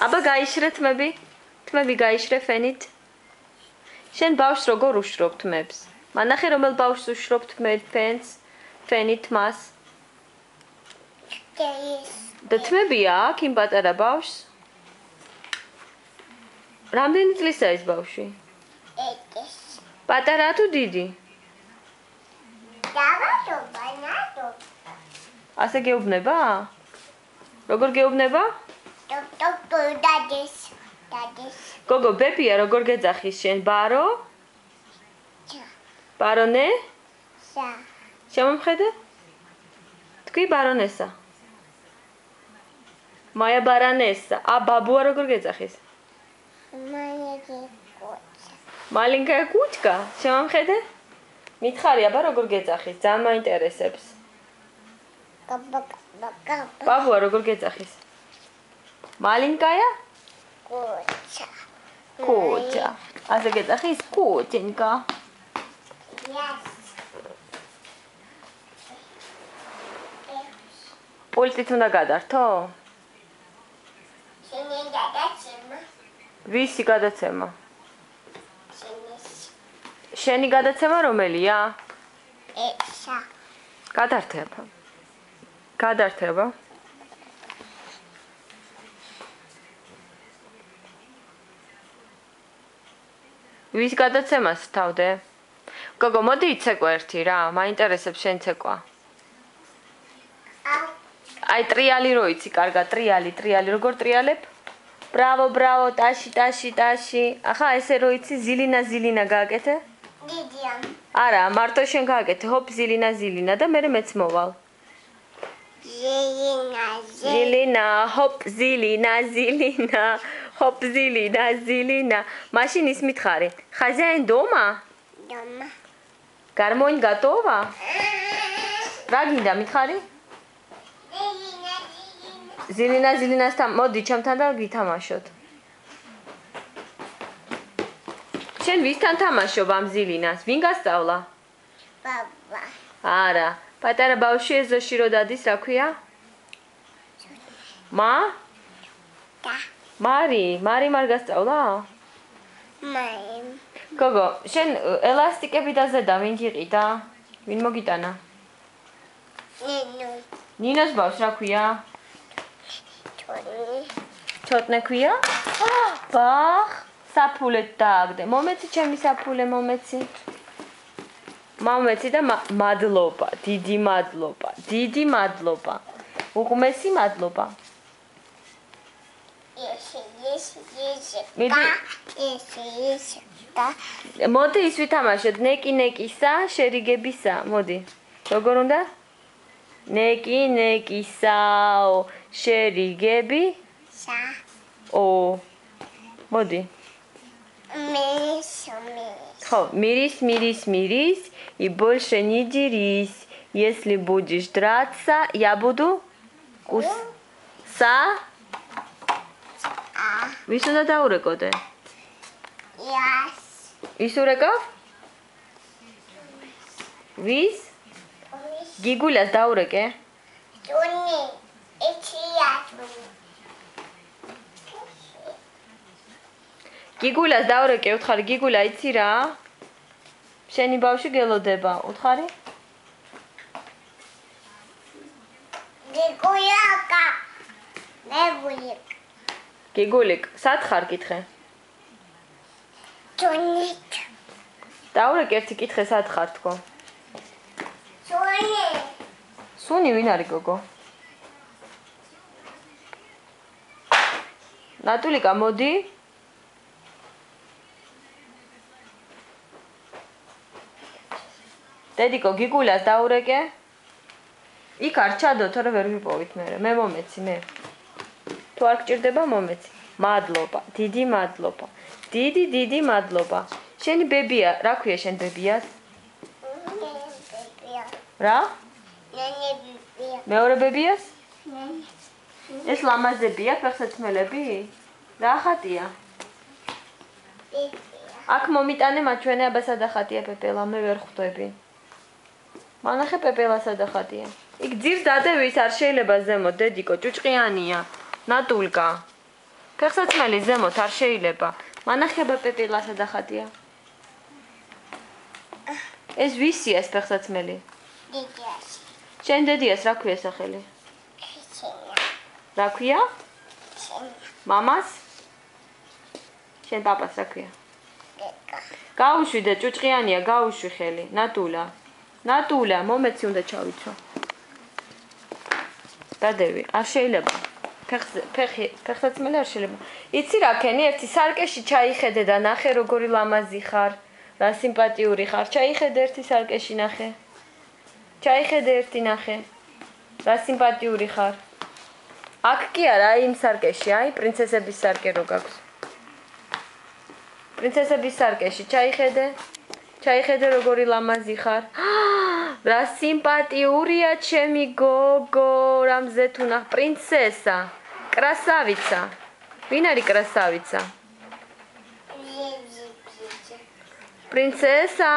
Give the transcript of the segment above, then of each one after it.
აბა გაიშრე თმები? თმები გაიშრე ფენით? შენ ბავშვს როგორ უშრობ თმებს? მანახე რომელ ბავშვს უშრობ ფენს? ფენით მას? და თმებია აქ იმ პატარა ბავშვს? რამდენი წლისაა ეს ბავშვი? პატარაა თუ დიდი? ასე გეუბნება? როგორ გეუბნება? დადეს. გოგო, ბებია როგორ გეძახის შენ? ბარო? ბარონე? შემომხედე? თქვი ბარონესა. მაია ბარანესა. ბაბუა როგორ გეძახის? მალინკა კუჩკა. შემომხედე? მითხარი აბა როგორ გეძახის? ძალიან მაინტერესებს. ბაბუა როგორ გეძახის? მალინკაია? კუჩა. ასე გეძახის? კუჩენკა. პულტით უნდა გადართო? ვისი გადაცემა? შენი გადაცემა რომელია? გადართება. გადართება. ვის გადაცემას თავდე? გოგო, მოდი იცეკვე ერთი რა, მაინტერესებს შენ ცეკვა. აი ტრიალი რო იცი, კარგად, ტრიალი, როგორ ტრიალებ? ბრავო, ტაში. ახლა ესე რო იცი, ზილინა გააკეთე? დიდია. არა, მარტო შენ გააკეთე, ჰოპ, ზილინა და მე მეც მოვალ. ზილინა, ჰოპ, ზილინა. ჰოპ, ზილინა. მაშინ ის მითხარი. ხაზიაინ დომა? Дома. Гармонь готова? რა გინდა მითხარი? ზილინასთან მოდი ჩემთან და გითამაშოთ. შენ ვისთან თამაშობ ამ ზილინას? ვინ გასწავლა? Баба. არა, პატარა ბავშვი ეზოში რო დადის, რა ქვია? მა? და. მარი მარ გასწავლა? მაიმ. გოგო, შენ ელასტიკები და ზედა ვინ გიყიდა? ვინ მოგიტანა? ნინოს ბავშვს რა ქვია? ჩოტნე ქვია? ბახ, საფულეთ დააგდე. მომეცი ჩემი საფულე, მომეცი. მომეცი და მადლობა, დიდი მადლობა. უღმესი მადლობა. მოდი ის ვითამაშოთ, ნეკისა, შერიგებისა, მოდი. როგორ უნდა? ნეკისაო, შერიგები. მოდი. ხო, мирис, и больше не дерись. Если будешь драться, я буду ვის უნდა დაურეკოდე? ვის ურეკავ? ვის? გიგულას დაურეკე? გიგულას დაურეკე, უთხარი, გიგულა იცი რა? შენი ბავშვი გელოდება, უთხარი? გიგულიკ, სად ხარ კითხე? Тонет. დაურეკე ერთი კითხე, სად ხარ თქო? სუნი ვინ არის გოგო? ნატულიკა, მოდი. დედიკო, გიგულას დაურეკე. იქ არ ჩადო, თორე ვერ ვიპოვით მე მომეცი მე. თუ არ გჭირდება მომეცი. მადლობა, დიდი მადლობა. დიდი მადლობა. შენი ბებია, რა ქვია შენ ბებიას? რა? მეორე ბებიას? ეს ლამაზებია, ფეხსაცმელები? რა ხატია? აქ მომიტანე მაჩვენე აბა სადახატია პეპელა, მე ვერ ხვდები. მანახე პეპელა სადახატია. იქ ძირს დადე ვის არ შეიძლება ზემოთ, დედიკო, ჭუჭყიანია. ნატულკა. ფეხსაცმელი ზემოთ არ შეიძლება. მანახება პეპილა სადახატია. ეს ვისია ეს ფეხსაცმელი? დედას. შენ დედიას რა ქვია სახელი? შენა. რა ქვია? შენა. მამას? შენ პაპას რა ქვია? დედა. გაუშვიდე, ჭუჭყიანია, გაუშვი ხელი. ნატულა, მომეცი უნდა ჩავიცვა. დადევი, არ შეიძლება. ფეხსაცმელი არ შეიძლება. იცი რა ქენი, ერთი სარკეში ჩაიხედე და ნახე როგორი ლამაზი ხარ, რა სიმპათიური ხარ. ჩაიხედე ერთი სარკეში ნახე. ჩაიხედე ერთი ნახე. რა სიმპათიური ხარ. აქ კი არა, იმ სარკეში, აი, პრინცესების სარკე რო გაქვს. პრინცესების სარკეში ჩაიხედე. ჩაიხედე როგორი ლამაზი ხარ. რა სიმპათიურია ჩემი გოგო, რამზე თუ ნახ პრინცესა. კრასავიცა. ვინ არის კრასავიცა? პრინცესა.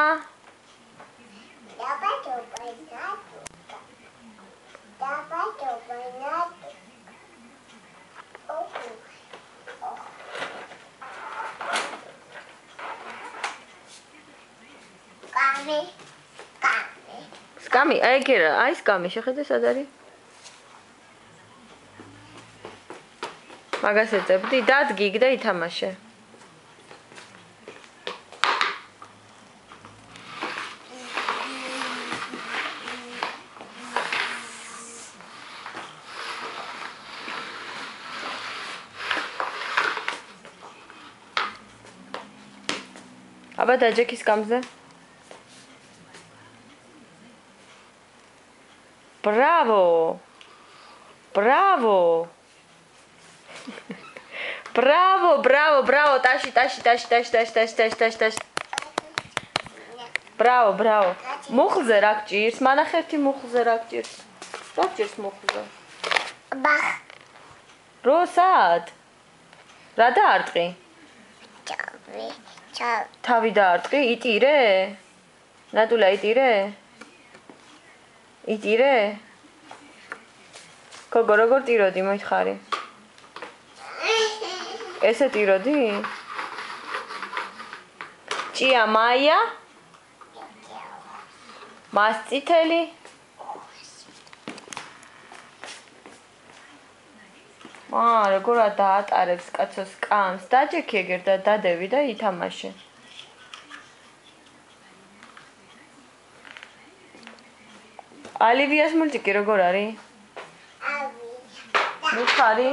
სკამი, აი გერა, აი სკამი, შეხედე სად არის? მაგას ეძებდი, დადგი და ითამაშე. აბა დაჯექი სკამზე. Bravo! Bravo! Bravo, bravo, bravo, tashi. Bravo, bravo. Muxze რა გჭირს? მანახერთი მუხლზე რა გჭირს? რა გჭირს მუხლზე? ბახ. რო სად? რა დაარტყი? თავი დაარტყი? იტირე? ნატულა იტირე? იტირე? გოგო როგორ ტიროდი მოიხარი? ესე ტიროდი? ჭია მაია? მასწითელი? როგორ დაატარებს კაცო სკამს? დაჯექი ეგერ და დადევი და ითამაშე. ალივიას მულტიკი როგორ არის? მიხარი?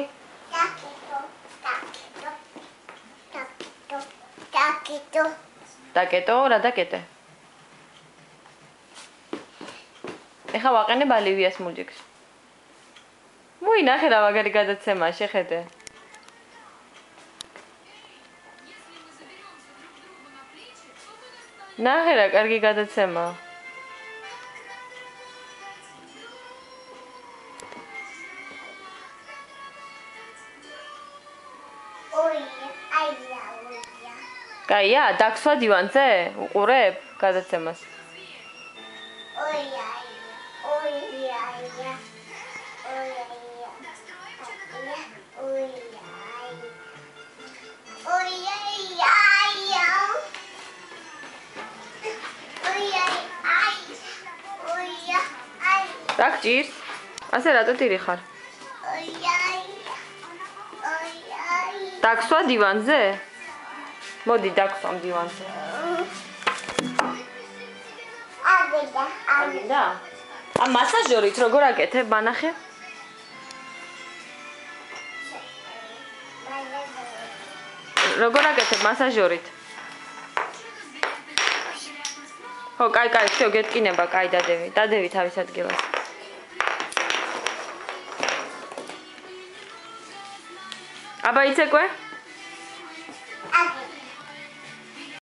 დაკეტო, რა დაკეტე? ეხა ვაყენებ ალივიას მულტიკს. მოი ნახე რა მაგარი გადაცემა შეხედე. ნახე რა კარგი გადაცემა. კაია, დაგსვა დივანზე? უყურებ გადაცემას. რა გჭირს? ასე რატო ტირი ხარ? დაგსვა დივანზე? მოდი დაგსვამ დივანზე. აგინდა? მასაჟორით როგორ აკეთებ, მანახე? როგორ აკეთებ მასაჟორით? ხო, კაი, всё, გეტკინება, კაი, დადევი თავის ადგილას. აბა იცეკვე?